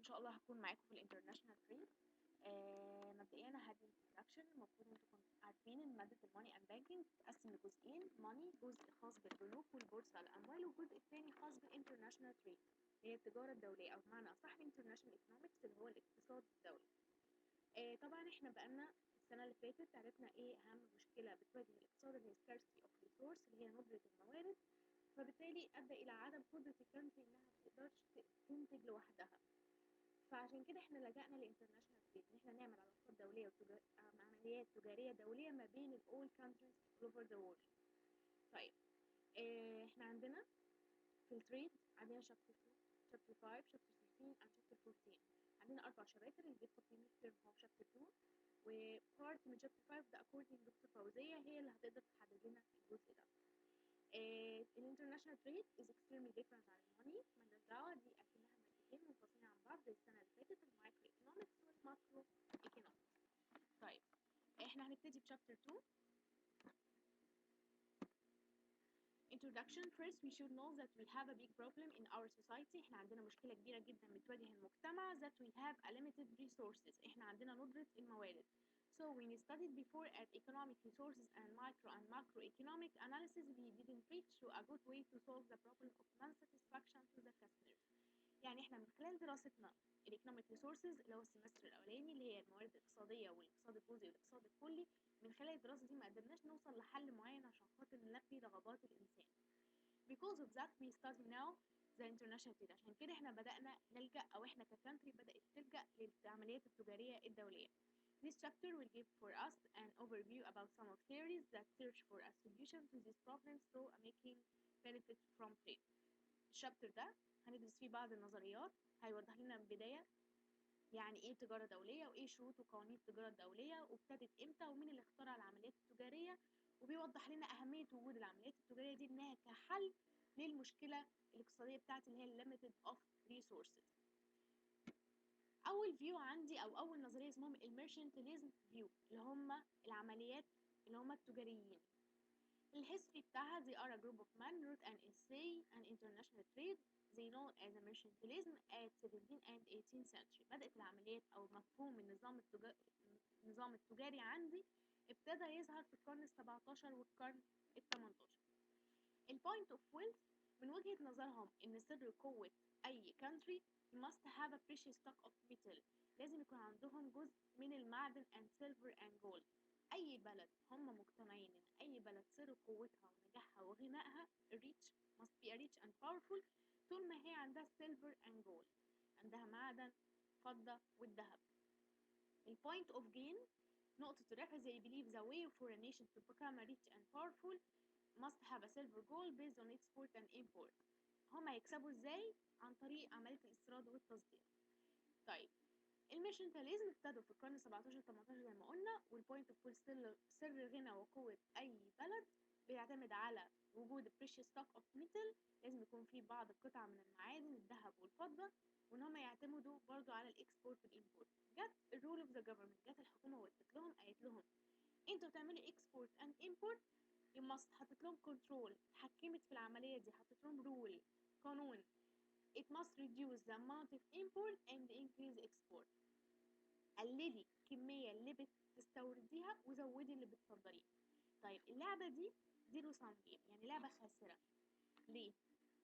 شاء الله هكون معاكم في الانترناشونال تريد. مبدئيا انا هدي introduction. المفروض انتوا كنتوا عارفين ان ماده الماني اند بانكينج بتتقسم لجزئين، ماني جزء خاص بالبنوك والبورصه الاموال، والجزء الثاني خاص بالانترناشونال تريد اللي هي التجاره الدوليه، او بمعنى اصح الانترناشونال ايكونومكس اللي هو الاقتصاد الدولي. طبعا احنا بقالنا السنه اللي فاتت عرفنا ايه اهم مشكله بتواجه الاقتصاد اللي هي scarcity of resource اللي هي ندره الموارد، فبالتالي ادى الى عدم قدره الكونتري انها ما تقدرش تنتج لوحدها. فعشان كده احنا لجأنا للانترناشونال تريد ان احنا نعمل علاقات دوليه عمليات تجاريه دوليه ما بين الاول كانتريز all over the world. طيب احنا عندنا في التريد عندنا شابتر 2 شابتر 5 شابتر 13 and شابتر 14. عندنا 4 شباتر. اللي بيدخل في ميد ترم هو شابتر 2، وبارت من شابتر 5 ده اكوردنج دكتور فوزيه هي اللي هتقدر تحدد لنا الجزء ده. الانترناشونال تريد is extremely different عن الماني، مالناش دعوه، دي اكنها مادتين منفصلين عن بعض زي السنه اللي فاتت، المايكرو ايكونومكس والماكرو ايكونومكس. طيب احنا هنبتدي بشابتر 2 Introduction. First we should know that we have a big problem in our society. احنا عندنا مشكلة كبيرة جدا بتواجه المجتمع that we have a limited resources. احنا عندنا ندرة الموارد. So when we studied before at economic resources and macroeconomic analysis, we didn't reach to a good way to solve the problem of non-satisfaction to the customers. يعني احنا من خلال دراستنا الايكونوميك ريسورسز اللي هو السمستر الاولاني اللي هي الموارد الاقتصاديه والاقتصاد الجزئي والاقتصاد الكلي، من خلال الدراسه دي ما قدرناش نوصل لحل معين عشان خاطر نلبي رغبات الانسان. Because of that we study now the international trade. عشان كده احنا بدأنا نلجأ او احنا ككانتري بدأت تلجأ للعمليات التجاريه الدوليه. This chapter will give for us an overview about some of theories that search for a solution to these problems so making benefit from trade. الشابتر ده هندرس فيه بعض النظريات هيوضح لنا بداية يعني ايه تجارة دولية وايه شروط وقوانين التجارة الدولية وابتدت امتى ومين اللي اخترع العمليات التجارية، وبيوضح لنا أهمية وجود العمليات التجارية دي انها كحل للمشكلة الاقتصادية بتاعت اللي هي limited of resources. أول فيو عندي أو أول نظرية اسمهم الميرشنتاليزم فيو اللي هم العمليات اللي هم التجاريين. الهيستوري بتاعها they are a group of men wrote an essay on international trade they know as a mercantilism at 17th and 18th century. بدأت العمليات أو مفهوم النظام التجاري عندي ابتدى يظهر في القرن ال17 والقرن ال18. البوينت اوف ويلث من وجهة نظرهم إن سر قوة أي country you must have a precious stock of metal. لازم يكون عندهم جزء من المعدن and silver and gold. أي بلد هم مجتمعين إن أي بلد سر قوتها ونجاحها وغنائها rich must be rich and powerful طول ما هي عندها silver and gold، عندها معدن فضة والذهب. البوينت اوف جين نقطة الربح they believe the way for a nation to become rich and powerful must have a silver goal based on export and import. هما يكسبوا ازاي؟ عن طريق عملية الاستيراد والتصدير. طيب الميرشنتاليزم ابتدوا في القرن 17 18 زي ما قلنا، والبوينت اوف سر غنى وقوة أي بلد بيعتمد على وجود precious stock of metal. لازم يكون في بعض القطع من المعادن الذهب والفضة، وإن هما يعتمدوا برضو على الإكسبورت والإمبورت. جت الرول اوف ذا جفرمنت، جت الحكومة وقالت لهم قالت لهم انتوا بتعملوا اكسبورت اند امبورت you must، حطت لهم كنترول، اتحكمت في العملية دي، حطت لهم رول قانون it must reduce the amount of import and increase export. قللي الكمية اللي بتستورديها وزودي اللي بتصدريه. طيب اللعبة دي زيرو سام جيم، يعني لعبة خاسرة. ليه؟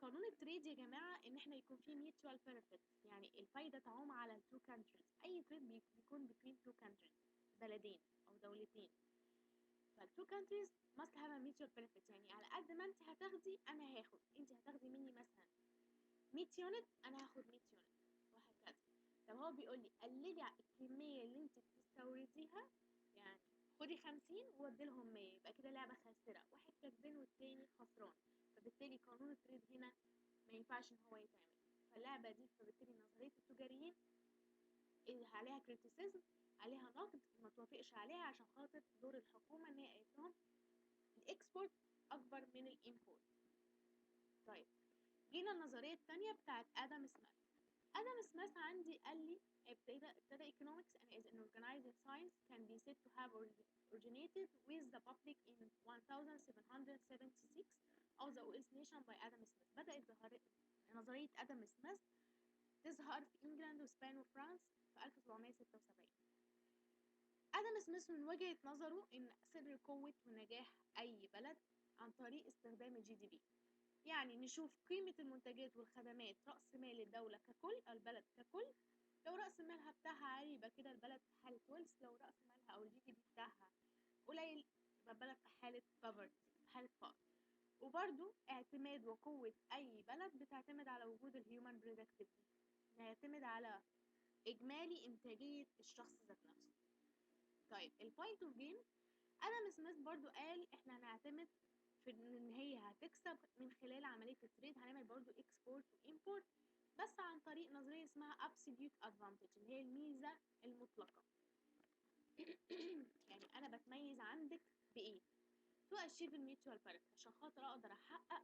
قانون التريد يا جماعة ان احنا يكون فيه mutual benefits، يعني الفايدة تعوم على ال two countries. اي تريد بيكون between two countries، بلدين او دولتين. فال two countries must have a mutual benefit، يعني على قد ما انت هتاخدي انا هاخد، انت هتاخدي مني مثلا 100 يونت انا هاخد 100 يونت وهكذا. طب هو بيقول لي قللي الكميه اللي انت بتستورديها، يعني خدي 50 وودي لهم 100، يبقى كده لعبه خاسره، واحد كسبان والتاني خسران. فبالتالي قانون التريد هنا ما ينفعش ان هو يتعمل. فاللعبه دي فبالتالي نظريه التجاريين عليها كريتيسيزم، عليها نقد، ما توافقش عليها عشان خاطر دور الحكومه ان هي قالت لهم الاكسبورت اكبر من الامبورت. طيب جينا النظريه الثانيه بتاعت ادم سميث. ادم سميث عندي قال لي ابتدى economics and as an organizing science can be said to have originated with the public in 1776 of the US nation by Adam Smith. بدأت نظرية آدم سميث تظهر في إنجلاند وإسبان وفرنسا في 1776. آدم سميث من وجهة نظره إن سر قوة ونجاح أي بلد عن طريق استخدام الجي دي بي، يعني نشوف قيمة المنتجات والخدمات رأس مال الدولة ككل أو البلد ككل. لو رأس مالها بتاعها عالي يبقى كده البلد في حالة ورث، لو رأس مالها أو الجي دي بي بتاعها قليل يبقى البلد في حالة poverty، في حالة فقر. وبرضو اعتماد وقوة أي بلد بتعتمد على وجود الهيومن برودكتيفيتي، بيعتمد على إجمالي إنتاجية الشخص ذات نفسه. طيب البوينت اوف جيم، ادم سميث برضو قال احنا هنعتمد في ان هي هتكسب من خلال عمليه التريد، هنعمل برضو اكسبورت وامبورت بس عن طريق نظريه اسمها absolute advantage اللي هي الميزه المطلقه. يعني انا بتميز عندك بايه؟ to achieve الميوتشوال benefit، عشان خاطر اقدر احقق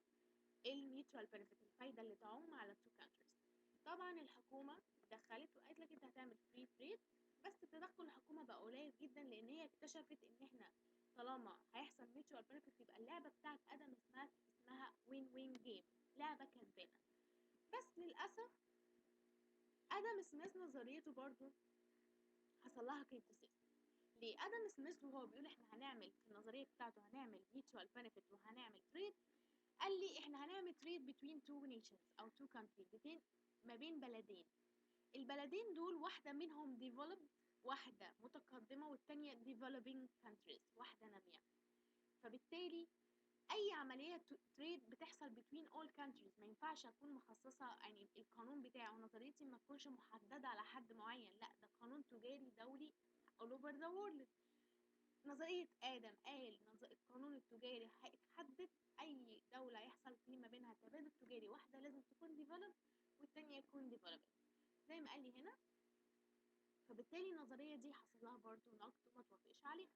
الميوتشوال benefit، الفايده اللي تعم على التو كانتريز. طبعا الحكومه دخلت وقالت لك انت هتعمل فري تريد، بس تدخل الحكومه بقى قليل جدا لان هي اكتشفت ان احنا طالما هيحصل ميوتشوال بنفيت يبقى اللعبه بتاعت ادم سميث اسمها وين وين جيم، لعبه كسبانه. بس للاسف ادم سميث نظريته برضو حصل لها كريتيسيزم. ليه؟ ادم سميث وهو بيقول احنا هنعمل في النظريه بتاعته هنعمل ميوتشوال بنفيت وهنعمل تريد، قال لي احنا هنعمل تريد between two nations او two countries، ما بين بلدين. البلدين دول واحدة منهم developed، واحدة متقدمة، والتانية developing countries، واحدة نامية. فبالتالي أي عملية تريد بتحصل between all countries ما ينفعش أكون مخصصة، يعني القانون بتاعي ونظريتي ما تكونش محددة على حد معين، لا ده قانون تجاري دولي all over the world. نظرية آدم قال القانون التجاري هيتحدد أي دولة يحصل فيه ما بينها تبادل تجاري، واحدة لازم تكون developed والتانية يكون developing زي ما قال لي هنا. فبالتالي النظرية دي حصل لها برضه نقد وما توافقش عليها.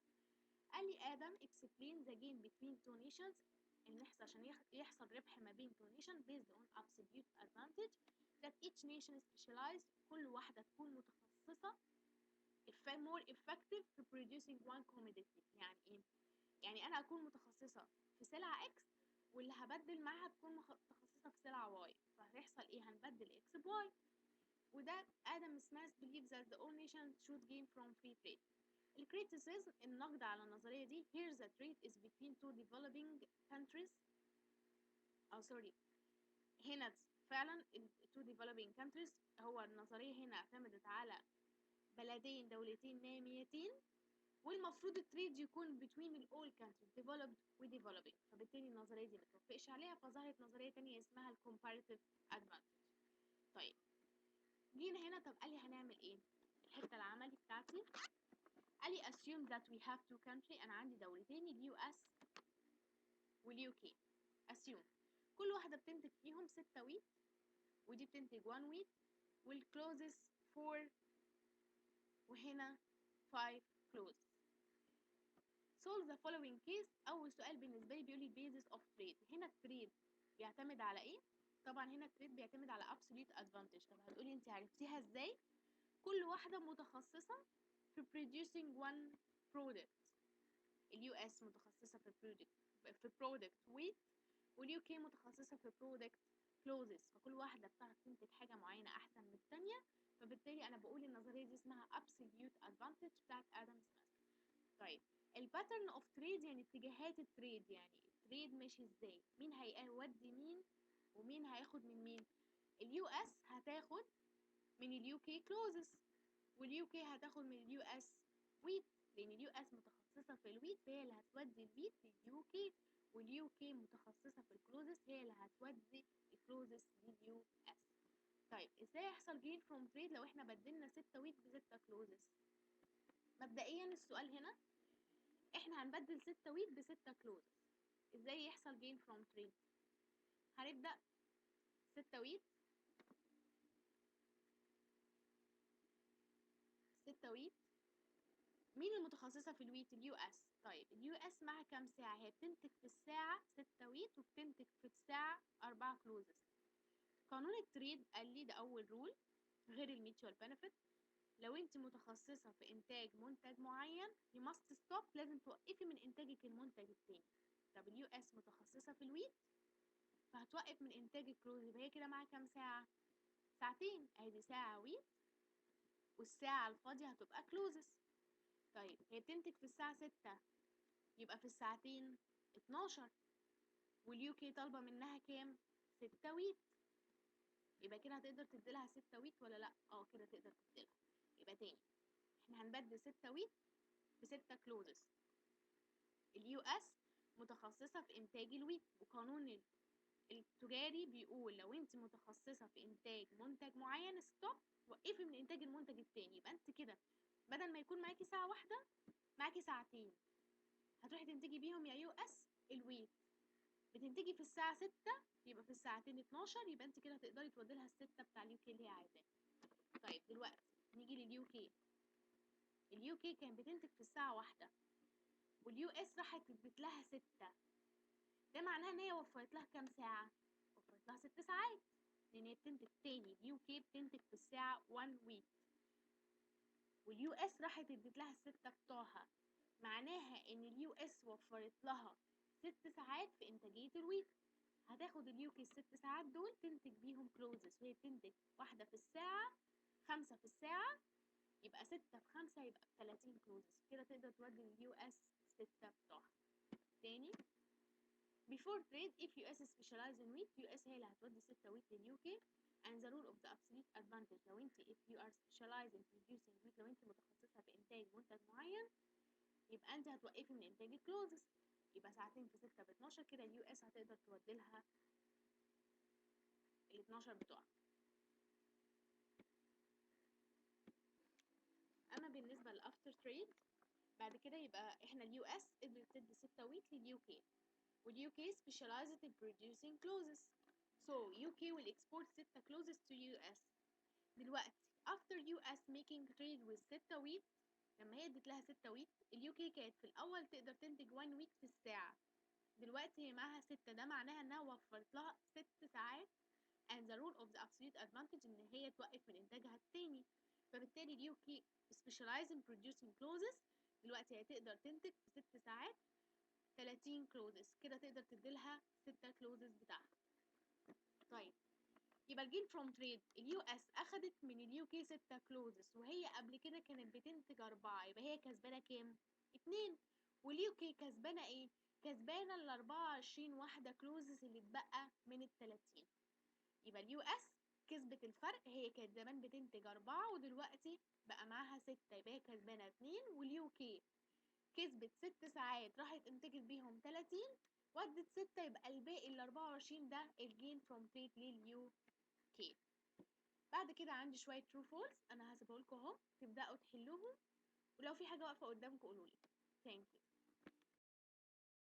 قال لي آدم explain the game between two nations، إن عشان يحصل ربح ما بين two nations based on absolute advantage that each nation specialized، كل واحدة تكون متخصصة more effective في producing one commodity. يعني إيه؟ يعني أنا أكون متخصصة في سلعة X واللي هبدل معاها تكون متخصصة في سلعة Y، فهيحصل إيه؟ هنبدل X ب Y. وده آدم سميث believes that the all nations should gain from free trade. الكريتيسيزم، النقد على النظرية دي here the trade is between two developing countries، أو سوري هنا فعلا two developing countries، هو النظرية هنا اعتمدت على بلدين دولتين ناميتين، والمفروض التريد يكون between ال all countries developed و developing. فبالتالي النظرية دي متوافقش عليها، فظهرت نظرية تانية اسمها ال comparative advantage. طيب جينا هنا، طب قال لي هنعمل ايه؟ الحتة العملي بتاعتي قال لي assume that we have two countries، أنا عندي دولتين اليو اس واليو كي. assume كل واحدة بتنتج فيهم 6 ويت، ودي بتنتج 1 ويت، والكلوزز 4 وهنا 5 كلوز. solve the following case. أول سؤال بالنسبة لي بيقول لي basis of trade. هنا التريد بيعتمد على إيه؟ طبعا هنا التريد بيعتمد على absolute advantage. طب هتقولي أنت عرفتيها إزاي؟ كل واحدة متخصصة في producing one product. اليو اس متخصصة في product weight، واليو كي متخصصة في product closes، فكل واحدة بتعرف تنتج حاجة معينة أحسن من التانية. فبالتالي أنا بقول النظرية دي اسمها absolute advantage بتاعت آدم سميث. طيب الباترن اوف تريد يعني اتجاهات التريد، يعني التريد ماشي ازاي، مين هيودي مين ومين هياخد من مين. اليو اس هتاخد من اليو كي كلوزز، واليو كي هتاخد من اليو اس ويت، لان اليو اس متخصصه في الويت فهي اللي هتودي الويت لليو كي، واليو كي متخصصه في الكلوزز هي اللي هتودي الكلوزز لليو اس. طيب ازاي يحصل جين فروم تريد لو احنا بدلنا 6 ويت ب 6 كلوزز؟ مبدئيا السؤال هنا احنا هنبدل 6 ويت ب 6 كلوزز، ازاي يحصل جين فروم تريد؟ هنبدا 6 ويت 6 ويت، مين المتخصصة في الويت؟ اليو اس. طيب اليو اس معاها كام ساعة؟ هي بتنتج في الساعة 6 ويت وبتنتج في الساعة 4 كلوزز. قانون التريد قال لي ده أول رول غير الميتشوال بنفيت، لو انت متخصصة في إنتاج منتج معين you must stop، لازم توقفي من إنتاجك المنتج التاني. طب اليو اس متخصصة في الويت فهتوقف من إنتاج الكلوز، يبقى هي كده معاها كام ساعة؟ ساعتين، ادي ساعة ويت والساعة الفاضية هتبقى كلوزز. طيب هي بتنتج في الساعة 6، يبقى في الساعتين 12، واليو كي طالبة منها كام؟ 6 ويت. يبقى كده هتقدر تديلها 6 ويت ولا لا؟ كده تقدر تديلها. يبقى تاني احنا هنبدل 6 ويت ب6 كلوزز. اليو اس متخصصة في انتاج الويت، وقانون التجاري بيقول لو انت متخصصة في انتاج منتج معين ستوب، وقفي من انتاج المنتج التاني. يبقى انت كده بدل ما يكون معاكي ساعة واحدة معاكي ساعتين، هتروحي تنتجي بيهم يا يو اس الويت. بتنتجي في الساعة 6، يبقى في الساعتين 12، يبقى انت كده هتقدري تودي لها ال6 بتاع اليو كي اللي هي عايزاه. طيب دلوقتي نيجي لليو كي. اليو كي كانت بتنتج في الساعة واحدة، واليو اس راحت ادت لها 6. ده معناها ان هي وفرت لها كام ساعة؟ وفرت لها 6 ساعات، لان هي بتنتج تاني. اليو كي بتنتج في الساعة 1 ويك، واليو اس راحت ادت لها ال6 بتوعها. معناها ان اليو اس وفرت لها 6 ساعات في انتاجية الويك. هتاخد اليو كي ال6 ساعات دول تنتج بيهم كلوزز، وهي بتنتج واحدة في الساعة، 5 في الساعة، يبقى 6 في 5 يبقى 30 كلوزز. كده تقدر تودي اليو اس 6 بتوعها. تاني before trade if US specialize in wheat US هي اللي هتودي 6 wheat لليو كي. and the rule of the absolute advantage لو انت if you are specialized in producing wheat، لو انت متخصصة في انتاج منتج معين، يبقى انت هتوقفي من انتاج الكلوزز. يبقى ساعتين في 6 ب 12، كده اليو اس هتقدر تودي لها ال 12 بتوعها. اما بالنسبة للافتر تريد بعد كده، يبقى احنا اليو اس قدرت تدي 6 wheat لليو كي، واليو كي specialized in producing clothes. So UK will export 6 clothes to US. دلوقتي after US making trade with 6 wheat، لما هي ادت لها 6 wheat، اليو كي كانت في الأول تقدر تنتج 1 wheat في الساعة. دلوقتي هي معاها 6، ده معناها انها وفرت لها 6 ساعات. and the rule of the absolute advantage ان هي توقف من انتاجها التاني. فبالتالي اليو كي specialized in producing clothes، دلوقتي هتقدر تنتج في 6 ساعات 30 كلوزز. كده تقدر تديلها 6 كلوزز بتاعها. طيب يبقى الجين فروم تريد اليو اس اخدت من اليو كي 6 كلوزز، وهي قبل كده كانت بتنتج 4، يبقى هي كسبانه كام؟ 2. واليو كي كسبانه ايه؟ كسبانه ال 24 واحده كلوزز اللي اتبقى من ال 30. يبقى اليو اس كسبت الفرق، هي كانت زمان بتنتج 4 ودلوقتي بقى معاها 6، يبقى هي كسبانه 2. واليو كي كسبت 6 ساعات راحت انتجت بيهم 30 ودت 6، يبقى الباقي ال 24 ده الجين فروم تريد لليو كي. بعد كده عندي شويه ترو فولس انا هسيبه لكم اهو تبداوا تحلوهم، ولو في حاجه واقفه قدامكم قولوا لي. ثانك يو.